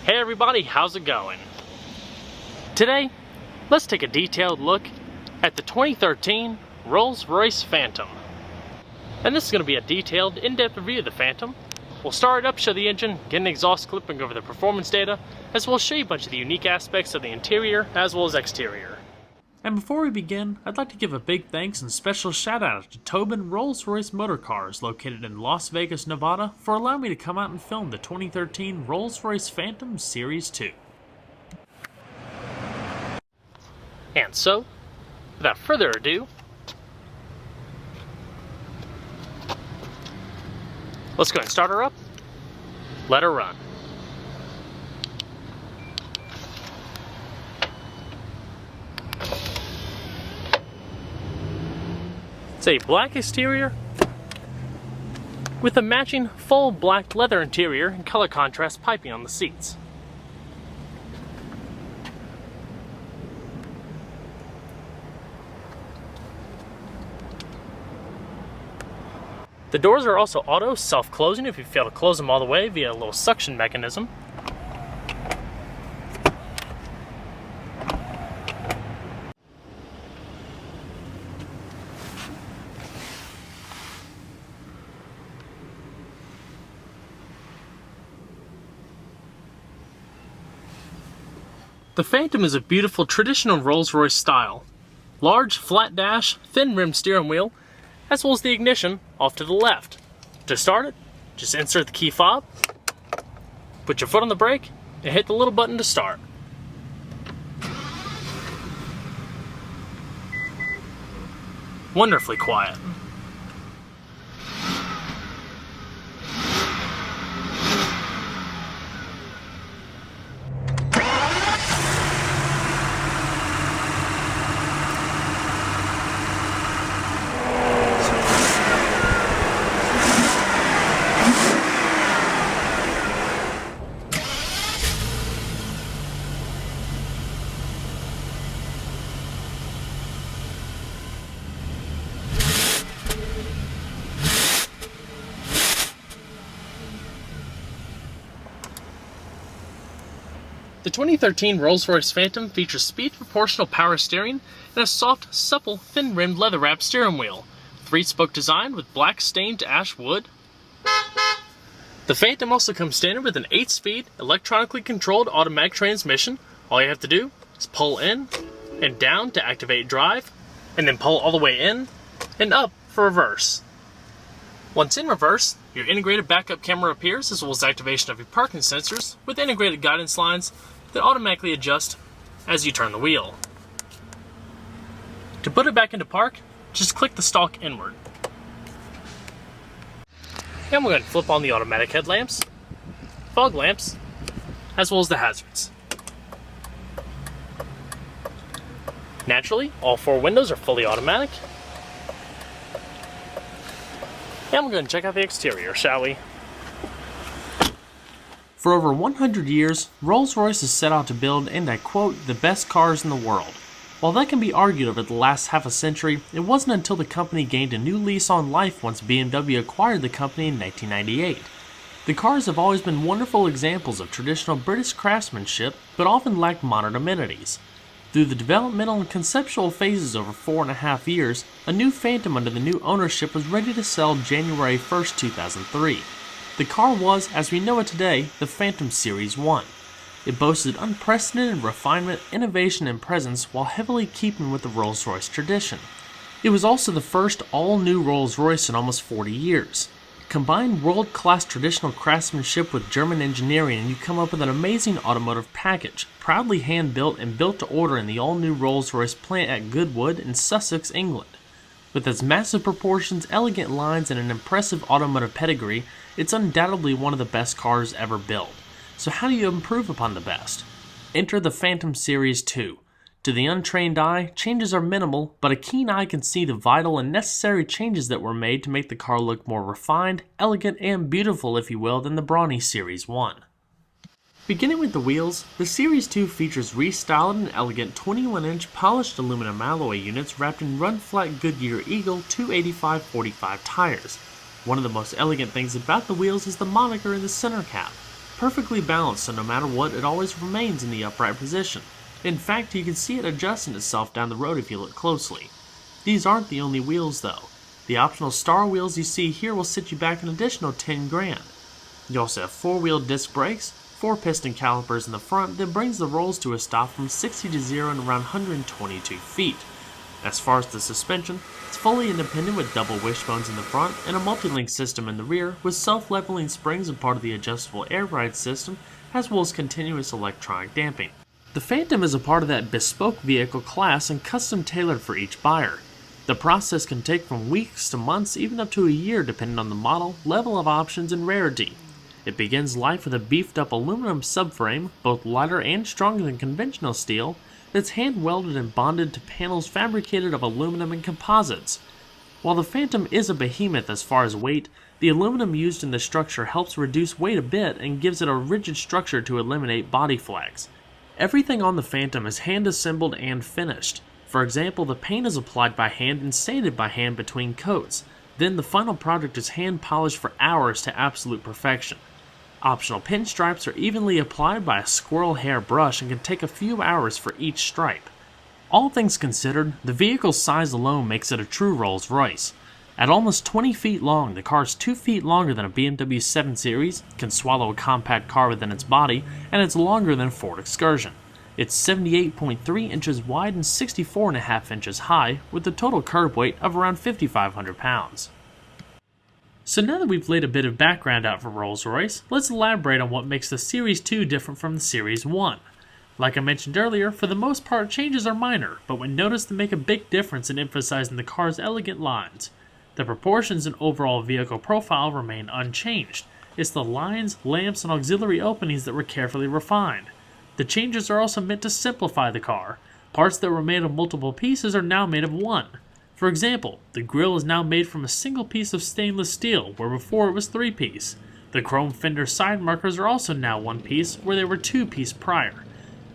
Hey everybody, how's it going? Today, let's take a detailed look at the 2013 Rolls-Royce Phantom. And this is going to be a detailed, in-depth review of the Phantom. We'll start it up, show the engine, get an exhaust clip and go over the performance data, as well as show you a bunch of the unique aspects of the interior as well as exterior. And before we begin, I'd like to give a big thanks and special shout out to Tobin Rolls-Royce Motor Cars located in Las Vegas, Nevada for allowing me to come out and film the 2013 Rolls-Royce Phantom Series 2. And so, without further ado, let's go ahead and start her up, let her run. It's a black exterior with a matching full black leather interior and color contrast piping on the seats. The doors are also auto self-closing if you fail to close them all the way via a little suction mechanism. The Phantom is a beautiful traditional Rolls-Royce style. Large, flat dash, thin rimmed steering wheel, as well as the ignition off to the left. To start it, just insert the key fob, put your foot on the brake, and hit the little button to start. Wonderfully quiet. The 2013 Rolls-Royce Phantom features speed proportional power steering and a soft, supple, thin-rimmed leather-wrapped steering wheel. 3-spoke design with black stained ash wood. The Phantom also comes standard with an 8-speed, electronically controlled automatic transmission. All you have to do is pull in and down to activate drive, and then pull all the way in and up for reverse. Once in reverse, your integrated backup camera appears, as well as activation of your parking sensors with integrated guidance lines that automatically adjust as you turn the wheel. To put it back into park, just click the stalk inward. And we're going to flip on the automatic headlamps, fog lamps, as well as the hazards. Naturally, all 4 windows are fully automatic. And we're going to check out the exterior, shall we? For over 100 years, Rolls-Royce has set out to build, and I quote, the best cars in the world. While that can be argued over the last half a century, it wasn't until the company gained a new lease on life once BMW acquired the company in 1998. The cars have always been wonderful examples of traditional British craftsmanship, but often lacked modern amenities. Through the developmental and conceptual phases over 4.5 years, a new Phantom under the new ownership was ready to sell January 1, 2003. The car was, as we know it today, the Phantom Series 1. It boasted unprecedented refinement, innovation, and presence while heavily keeping with the Rolls-Royce tradition. It was also the first all-new Rolls-Royce in almost 40 years. Combine world-class traditional craftsmanship with German engineering and you come up with an amazing automotive package, proudly hand-built and built to order in the all-new Rolls-Royce plant at Goodwood in Sussex, England. With its massive proportions, elegant lines, and an impressive automotive pedigree, it's undoubtedly one of the best cars ever built. So how do you improve upon the best? Enter the Phantom Series 2. To the untrained eye, changes are minimal, but a keen eye can see the vital and necessary changes that were made to make the car look more refined, elegant, and beautiful, if you will, than the brawny Series 1. Beginning with the wheels, the Series 2 features restyled and elegant 21-inch polished aluminum alloy units wrapped in run-flat Goodyear Eagle 285/45 tires. One of the most elegant things about the wheels is the moniker in the center cap. perfectly balanced, so no matter what, it always remains in the upright position. In fact, you can see it adjusting itself down the road if you look closely. These aren't the only wheels though. The optional star wheels you see here will set you back an additional 10 grand. You also have 4-wheel disc brakes, 4 piston calipers in the front that brings the rolls to a stop from 60 to 0 in around 122 feet. As far as the suspension, it's fully independent with double wishbones in the front and a multi-link system in the rear with self-leveling springs and part of the adjustable air ride system, as well as continuous electronic damping. The Phantom is a part of that bespoke vehicle class and custom tailored for each buyer. The process can take from weeks to months, even up to a year depending on the model, level of options, and rarity. It begins life with a beefed up aluminum subframe, both lighter and stronger than conventional steel, that's hand welded and bonded to panels fabricated of aluminum and composites. While the Phantom is a behemoth as far as weight, the aluminum used in the structure helps reduce weight a bit and gives it a rigid structure to eliminate body flags. Everything on the Phantom is hand assembled and finished. For example, the paint is applied by hand and sanded by hand between coats. Then the final product is hand polished for hours to absolute perfection. Optional pinstripes are evenly applied by a squirrel hair brush and can take a few hours for each stripe. All things considered, the vehicle's size alone makes it a true Rolls-Royce. At almost 20 feet long, the car is 2 feet longer than a BMW 7 Series, can swallow a compact car within its body, and it's longer than a Ford Excursion. It's 78.3 inches wide and 64.5 inches high, with a total curb weight of around 5,500 pounds. So now that we've laid a bit of background out for Rolls-Royce, let's elaborate on what makes the Series 2 different from the Series 1. Like I mentioned earlier, for the most part changes are minor, but when noticed they make a big difference in emphasizing the car's elegant lines. The proportions and overall vehicle profile remain unchanged. It's the lines, lamps, and auxiliary openings that were carefully refined. The changes are also meant to simplify the car. Parts that were made of multiple pieces are now made of one. For example, the grille is now made from a single piece of stainless steel, where before it was 3-piece. The chrome fender side markers are also now 1 piece, where they were 2-piece prior.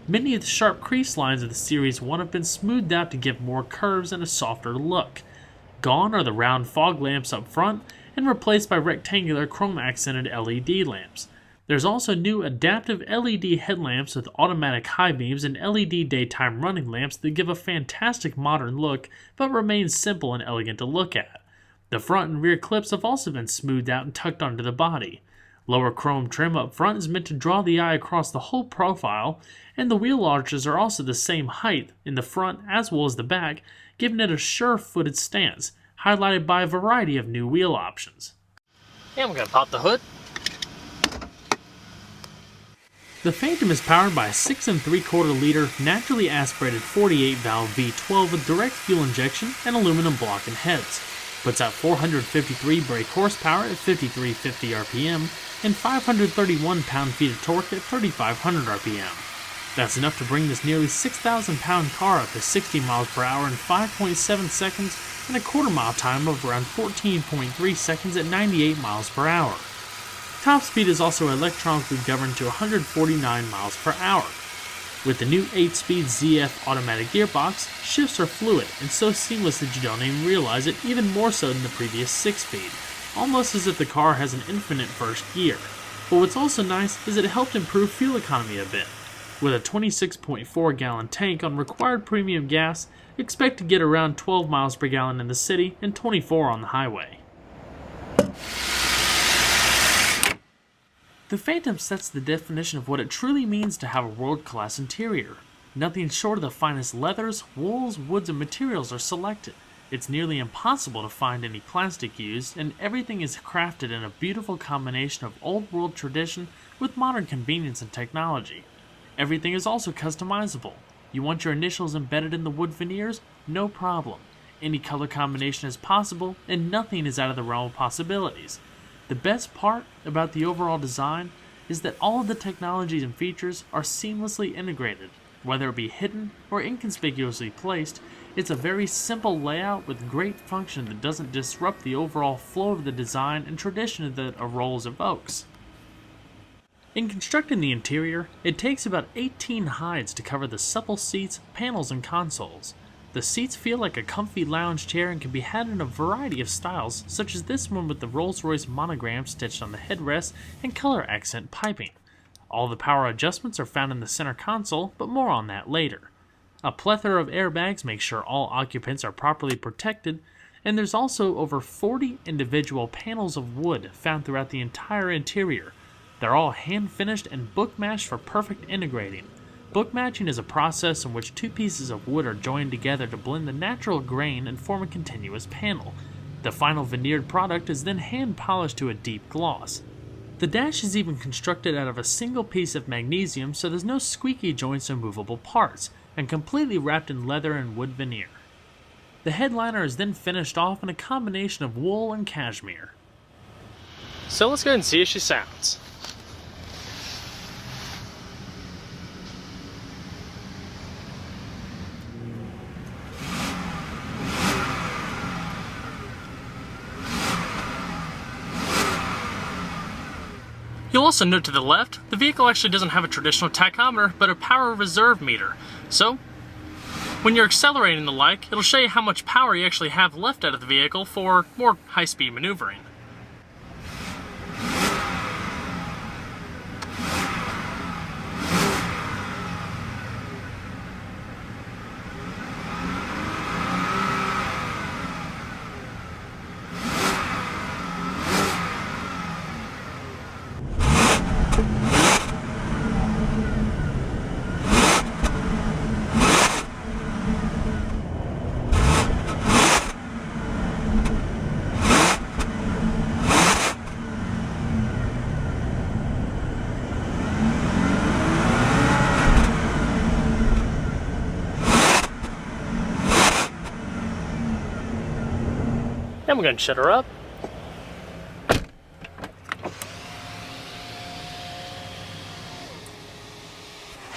Many of the sharp crease lines of the Series 1 have been smoothed out to give more curves and a softer look. Gone are the round fog lamps up front, and replaced by rectangular chrome-accented LED lamps. There's also new adaptive LED headlamps with automatic high beams and LED daytime running lamps that give a fantastic modern look, but remain simple and elegant to look at. The front and rear clips have also been smoothed out and tucked onto the body. Lower chrome trim up front is meant to draw the eye across the whole profile, and the wheel arches are also the same height in the front as well as the back, giving it a sure-footed stance, highlighted by a variety of new wheel options. And we're going to pop the hood. The Phantom is powered by a 6 3/4 liter naturally aspirated 48-valve V12 with direct fuel injection and aluminum block and heads. Puts out 453 brake horsepower at 5,350 RPM and 531 pound-feet of torque at 3,500 RPM. That's enough to bring this nearly 6,000-pound car up to 60 miles per hour in 5.7 seconds and a quarter-mile time of around 14.3 seconds at 98 miles per hour. Top speed is also electronically governed to 149 miles per hour. With the new 8-speed ZF automatic gearbox, shifts are fluid and so seamless that you don't even realize it, even more so than the previous 6-speed, almost as if the car has an infinite first gear. But what's also nice is that it helped improve fuel economy a bit. With a 26.4 gallon tank on required premium gas, expect to get around 12 miles per gallon in the city and 24 on the highway. The Phantom sets the definition of what it truly means to have a world-class interior. Nothing short of the finest leathers, wools, woods, and materials are selected. It's nearly impossible to find any plastic used, and everything is crafted in a beautiful combination of old-world tradition with modern convenience and technology. Everything is also customizable. You want your initials embedded in the wood veneers? No problem. Any color combination is possible, and nothing is out of the realm of possibilities. The best part about the overall design is that all of the technologies and features are seamlessly integrated. Whether it be hidden or inconspicuously placed, it's a very simple layout with great function that doesn't disrupt the overall flow of the design and tradition that a Rolls evokes. In constructing the interior, it takes about 18 hides to cover the supple seats, panels, and consoles. The seats feel like a comfy lounge chair and can be had in a variety of styles, such as this one with the Rolls-Royce monogram stitched on the headrest and color accent piping. All the power adjustments are found in the center console, but more on that later. A plethora of airbags make sure all occupants are properly protected, and there's also over 40 individual panels of wood found throughout the entire interior. They're all hand-finished and book-matched for perfect integrating. Book-matching is a process in which two pieces of wood are joined together to blend the natural grain and form a continuous panel. The final veneered product is then hand-polished to a deep gloss. The dash is even constructed out of a single piece of magnesium, so there's no squeaky joints or movable parts, and completely wrapped in leather and wood veneer. The headliner is then finished off in a combination of wool and cashmere. So let's go ahead and see how she sounds. You'll also note to the left, the vehicle actually doesn't have a traditional tachometer, but a power reserve meter. So, when you're accelerating and the like, it'll show you how much power you actually have left out of the vehicle for more high-speed maneuvering. And we're going to shut her up.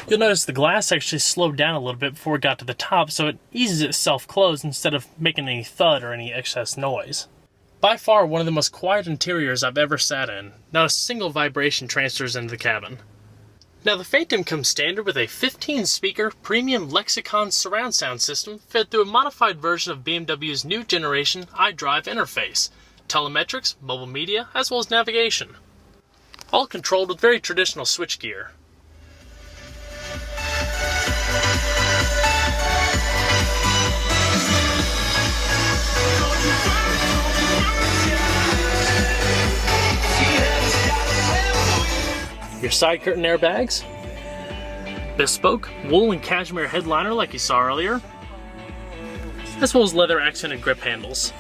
You'll notice the glass actually slowed down a little bit before it got to the top, so it eases itself closed instead of making any thud or any excess noise. By far one of the most quiet interiors I've ever sat in. Not a single vibration transfers into the cabin. Now the Phantom comes standard with a 15-speaker premium Lexicon surround sound system fed through a modified version of BMW's new generation iDrive interface, telemetrics, mobile media, as well as navigation. All controlled with very traditional switchgear. Your side curtain airbags, bespoke wool and cashmere headliner like you saw earlier, as well as leather accented grip handles.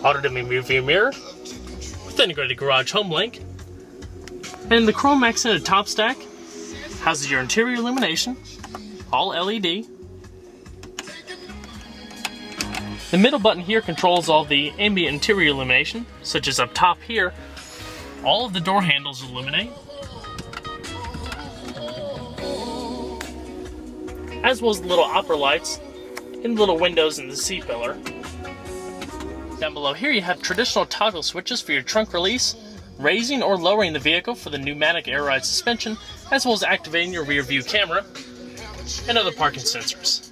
Auto-dimming rearview mirror with integrated garage home link, and the chrome accented top stack houses your interior illumination, all LED. The middle button here controls all the ambient interior illumination, such as up top here, all of the door handles illuminate, as well as the little opera lights and little windows in the seat pillar. Down below here you have traditional toggle switches for your trunk release, raising or lowering the vehicle for the pneumatic air ride suspension, as well as activating your rear view camera and other parking sensors.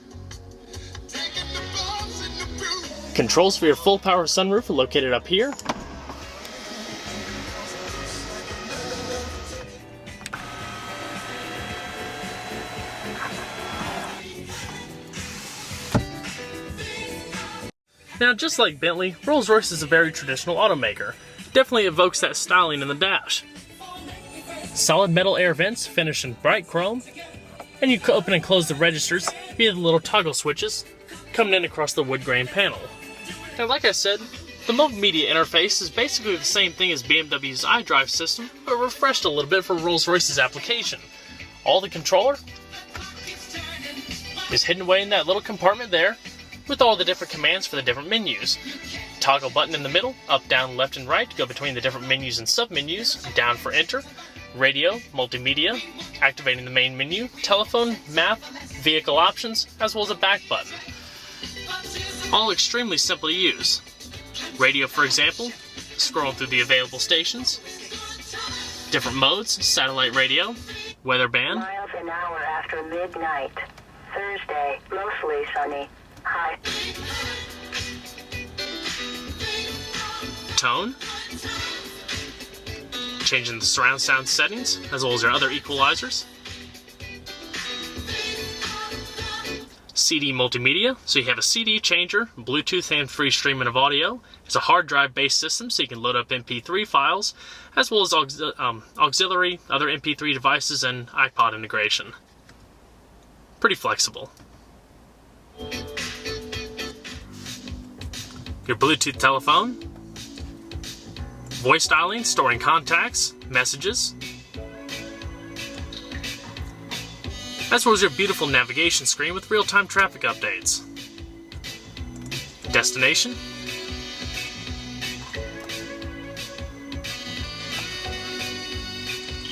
Controls for your full power sunroof are located up here. Now, just like Bentley, Rolls-Royce is a very traditional automaker. Definitely evokes that styling in the dash. Solid metal air vents finished in bright chrome, and you can open and close the registers via the little toggle switches coming in across the wood grain panel. Now, like I said, the mobile media interface is basically the same thing as BMW's iDrive system, but refreshed a little bit for Rolls-Royce's application. All the controller is hidden away in that little compartment there, with all the different commands for the different menus. Toggle button in the middle, up, down, left, and right to go between the different menus and sub-menus, down for enter, radio, multimedia, activating the main menu, telephone, map, vehicle options, as well as a back button. All extremely simple to use. Radio, for example, scrolling through the available stations. Different modes, satellite radio, weather band. Miles an hour after midnight. Thursday, mostly sunny. High. tone, changing the surround sound settings, as well as your other equalizers. CD multimedia, so you have a CD changer, Bluetooth and free streaming of audio. It's a hard drive based system, so you can load up MP3 files, as well as auxiliary, other MP3 devices, and iPod integration. Pretty flexible. Your Bluetooth telephone, voice dialing, storing contacts, messages, as well as your beautiful navigation screen with real-time traffic updates. Destination,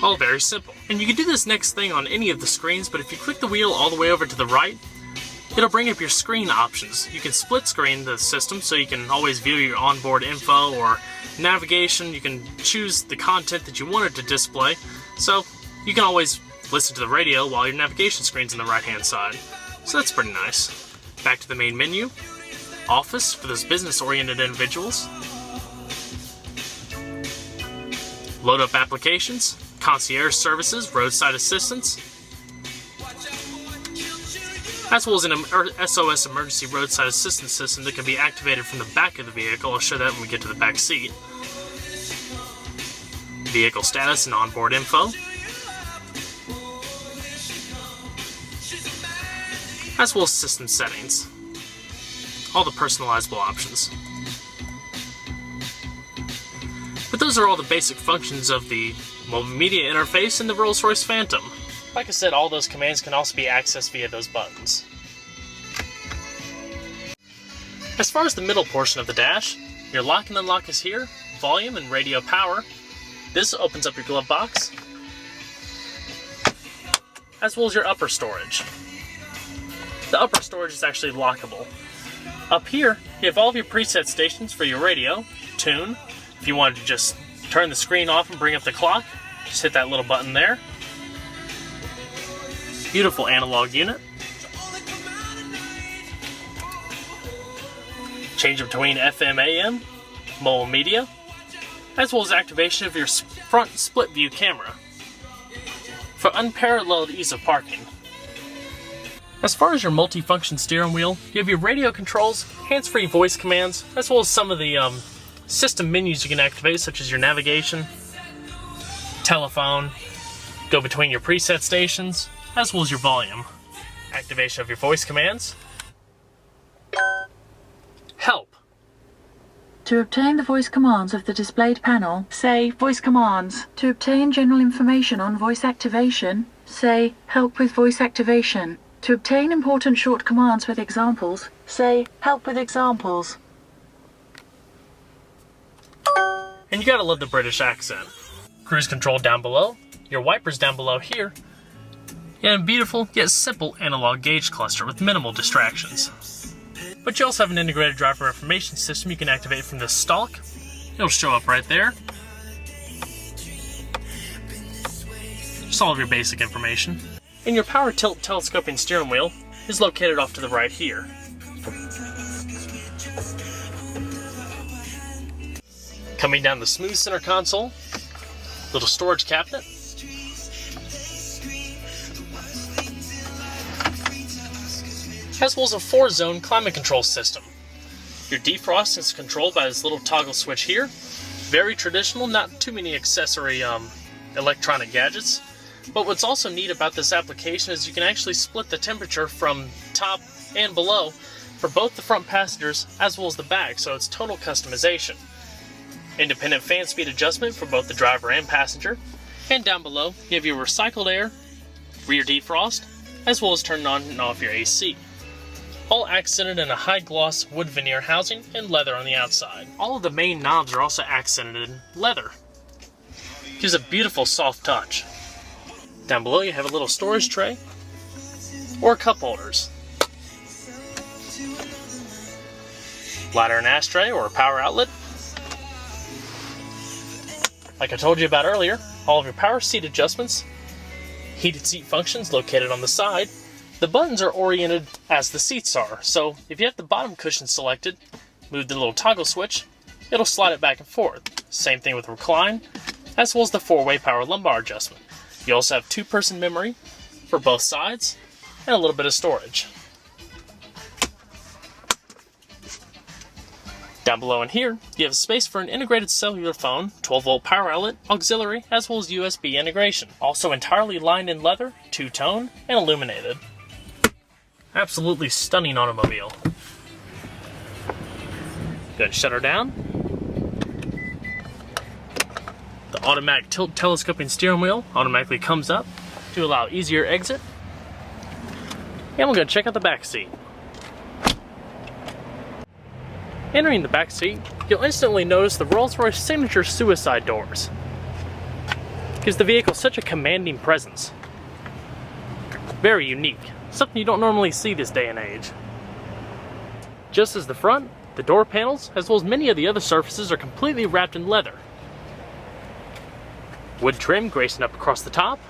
all very simple. And you can do this next thing on any of the screens, but if you click the wheel all the way over to the right, it'll bring up your screen options. You can split screen the system, so you can always view your onboard info or navigation. You can choose the content that you want it to display, so you can always listen to the radio while your navigation screen's on the right hand side. So that's pretty nice. Back to the main menu. Office for those business oriented individuals. Load up applications, concierge services, roadside assistance, as well as an SOS emergency roadside assistance system that can be activated from the back of the vehicle. I'll show that when we get to the back seat. Vehicle status and onboard info, as well as system settings. All the personalizable options. But those are all the basic functions of the multimedia interface in the Rolls-Royce Phantom. Like I said, all those commands can also be accessed via those buttons. As far as the middle portion of the dash, your lock and unlock is here, volume and radio power. This opens up your glove box, as well as your upper storage. The upper storage is actually lockable. Up here, you have all of your preset stations for your radio, tune. If you wanted to just turn the screen off and bring up the clock, just hit that little button there. Beautiful analog unit. Change between FM, AM, mobile media, as well as activation of your front split view camera for unparalleled ease of parking. As far as your multi-function steering wheel, you have your radio controls, hands-free voice commands, as well as some of the system menus you can activate, such as your navigation, telephone, go between your preset stations, as well as your volume. Activation of your voice commands. Help. To obtain the voice commands of the displayed panel, say Voice Commands. To obtain general information on voice activation, say Help with voice activation. To obtain important short commands with examples, say Help with examples. And you gotta love the British accent. Cruise control down below, your wipers down below here, and a beautiful yet simple analog gauge cluster with minimal distractions. But you also have an integrated driver information system you can activate from this stalk. It'll show up right there. Just all of your basic information. And your power tilt telescoping steering wheel is located off to the right here. Coming down the smooth center console, little storage cabinet, as well as a 4-zone climate control system. Your defrost is controlled by this little toggle switch here. Very traditional, not too many accessory electronic gadgets. But what's also neat about this application is you can actually split the temperature from top and below for both the front passengers as well as the back, so it's total customization. Independent fan speed adjustment for both the driver and passenger. And down below, you have your recycled air, rear defrost, as well as turning on and off your AC. All accented in a high gloss wood veneer housing and leather on the outside. All of the main knobs are also accented in leather. Gives a beautiful soft touch. Down below you have a little storage tray or cup holders. Ladder and ashtray or a power outlet. Like I told you about earlier, all of your power seat adjustments, heated seat functions located on the side. The buttons are oriented as the seats are, so if you have the bottom cushion selected, move the little toggle switch, it'll slide it back and forth. Same thing with recline, as well as the 4-way power lumbar adjustment. You also have 2-person memory for both sides, and a little bit of storage. Down below in here, you have space for an integrated cellular phone, 12-volt power outlet, auxiliary, as well as USB integration. Also entirely lined in leather, 2-tone, and illuminated. Absolutely stunning automobile. Go ahead and shut her down. The automatic tilt telescoping steering wheel automatically comes up to allow easier exit. And we'll go check out the back seat. Entering the back seat, you'll instantly notice the Rolls-Royce signature suicide doors. Gives the vehicle such a commanding presence. Very unique, something you don't normally see this day and age. Just as the front, the door panels, as well as many of the other surfaces, are completely wrapped in leather. Wood trim gracing up across the top.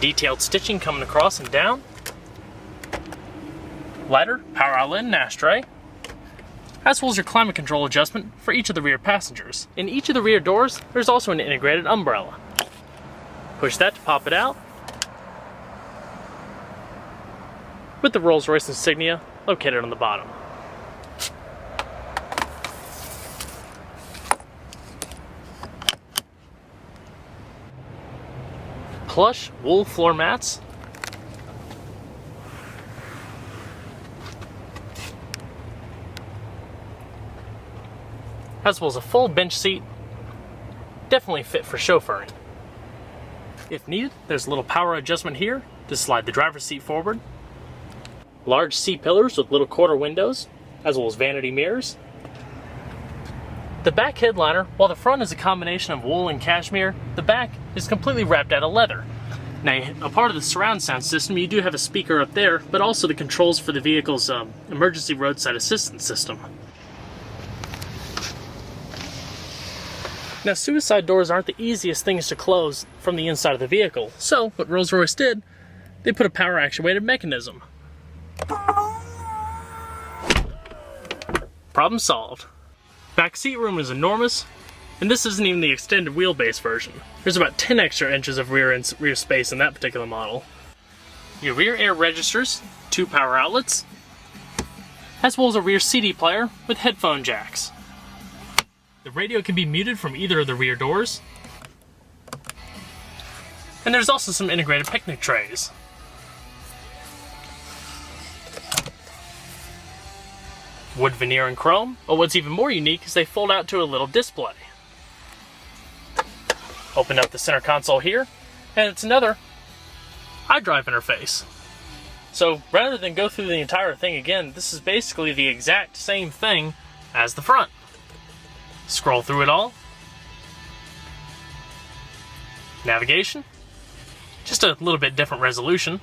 Detailed stitching coming across and down. Ladder, power outlet, and ashtray. As well as your climate control adjustment for each of the rear passengers. In each of the rear doors, there's also an integrated umbrella. Push that to pop it out. With the Rolls-Royce insignia located on the bottom. Plush wool floor mats. As well as a full bench seat, definitely fit for chauffeuring. If needed, there's a little power adjustment here to slide the driver's seat forward. Large C-pillars with little quarter windows, as well as vanity mirrors. The back headliner, while the front is a combination of wool and cashmere, the back is completely wrapped out of leather. Now, a part of the surround sound system, you do have a speaker up there, but also the controls for the vehicle's emergency roadside assistance system. Now, suicide doors aren't the easiest things to close from the inside of the vehicle, so what Rolls-Royce did, they put a power actuated mechanism. Problem solved. Back seat room is enormous, and this isn't even the extended wheelbase version. There's about 10 extra inches of rear space in that particular model. Your rear air registers, 2 power outlets, as well as a rear CD player with headphone jacks. The radio can be muted from either of the rear doors. And there's also some integrated picnic trays. Wood veneer and chrome, but what's even more unique is they fold out to a little display. Open up the center console here, and it's another iDrive interface. So rather than go through the entire thing again, this is basically the exact same thing as the front. Scroll through it all. Navigation. Just a little bit different resolution.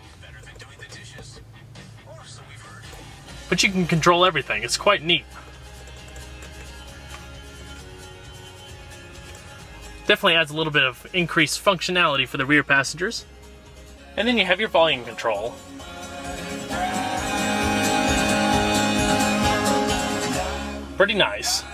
But you can control everything. It's quite neat. Definitely adds a little bit of increased functionality for the rear passengers. And then you have your volume control. Pretty nice.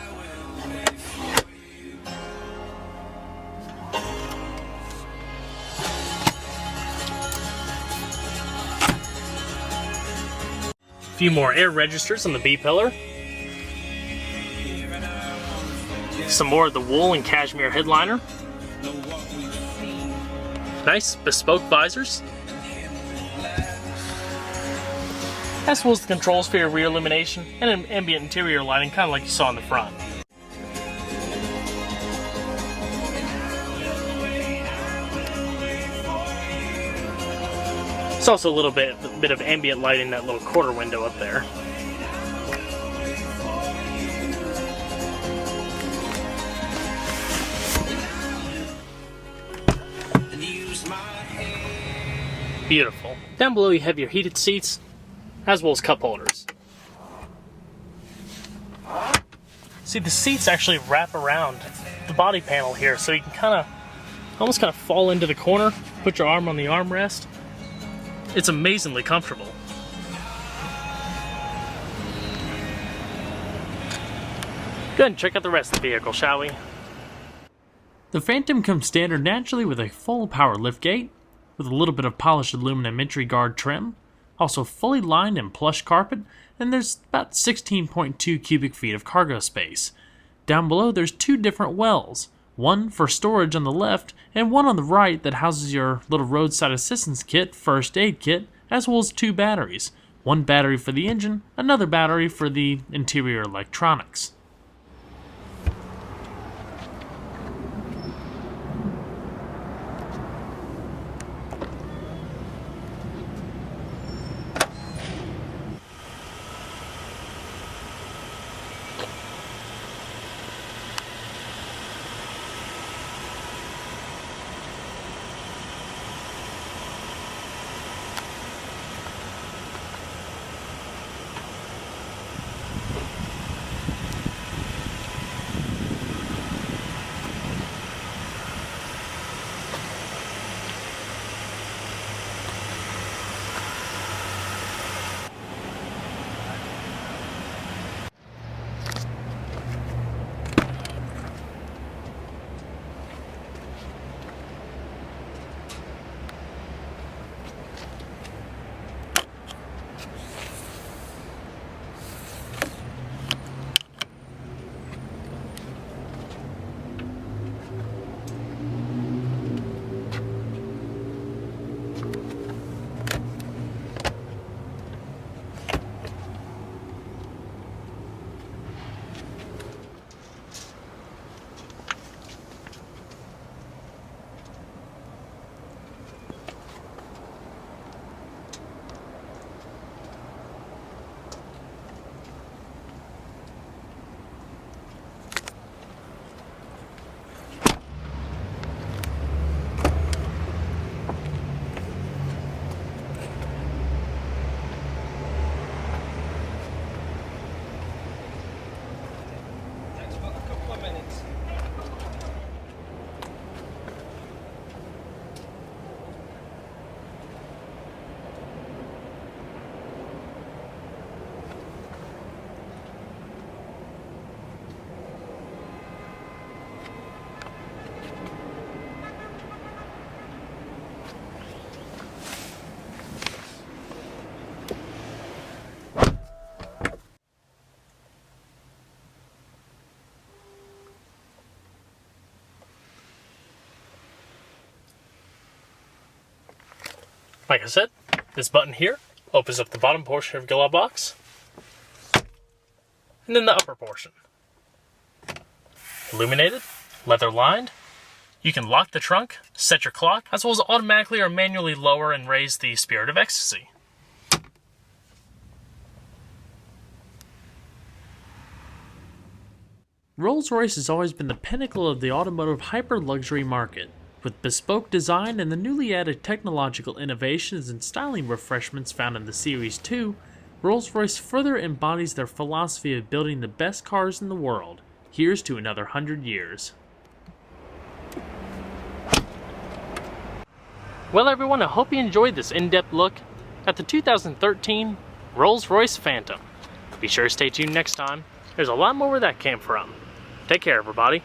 A few more air registers on the B-pillar. Some more of the wool and cashmere headliner. Nice bespoke visors. As well as the controls for your rear illumination and an ambient interior lighting, kind of like you saw in the front. There's also a little bit of ambient light in that little quarter window up there. Beautiful. Down below you have your heated seats, as well as cup holders. See, the seats actually wrap around the body panel here, so you can almost kind of fall into the corner, put your arm on the armrest. It's amazingly comfortable. Go ahead and check out the rest of the vehicle, shall we? The Phantom comes standard naturally with a full power liftgate, with a little bit of polished aluminum entry guard trim, also fully lined in plush carpet, and there's about 16.2 cubic feet of cargo space. Down below there's two different wells, one for storage on the left and one on the right that houses your little roadside assistance kit, first aid kit, as well as two batteries. One battery for the engine, another battery for the interior electronics. Like I said, this button here opens up the bottom portion of your glove box, and then the upper portion. Illuminated, leather lined. You can lock the trunk, set your clock, as well as automatically or manually lower and raise the Spirit of Ecstasy. Rolls-Royce has always been the pinnacle of the automotive hyper-luxury market. With bespoke design and the newly added technological innovations and styling refreshments found in the Series 2, Rolls-Royce further embodies their philosophy of building the best cars in the world. Here's to another 100 years. Well everyone, I hope you enjoyed this in-depth look at the 2013 Rolls-Royce Phantom. Be sure to stay tuned next time. There's a lot more where that came from. Take care everybody.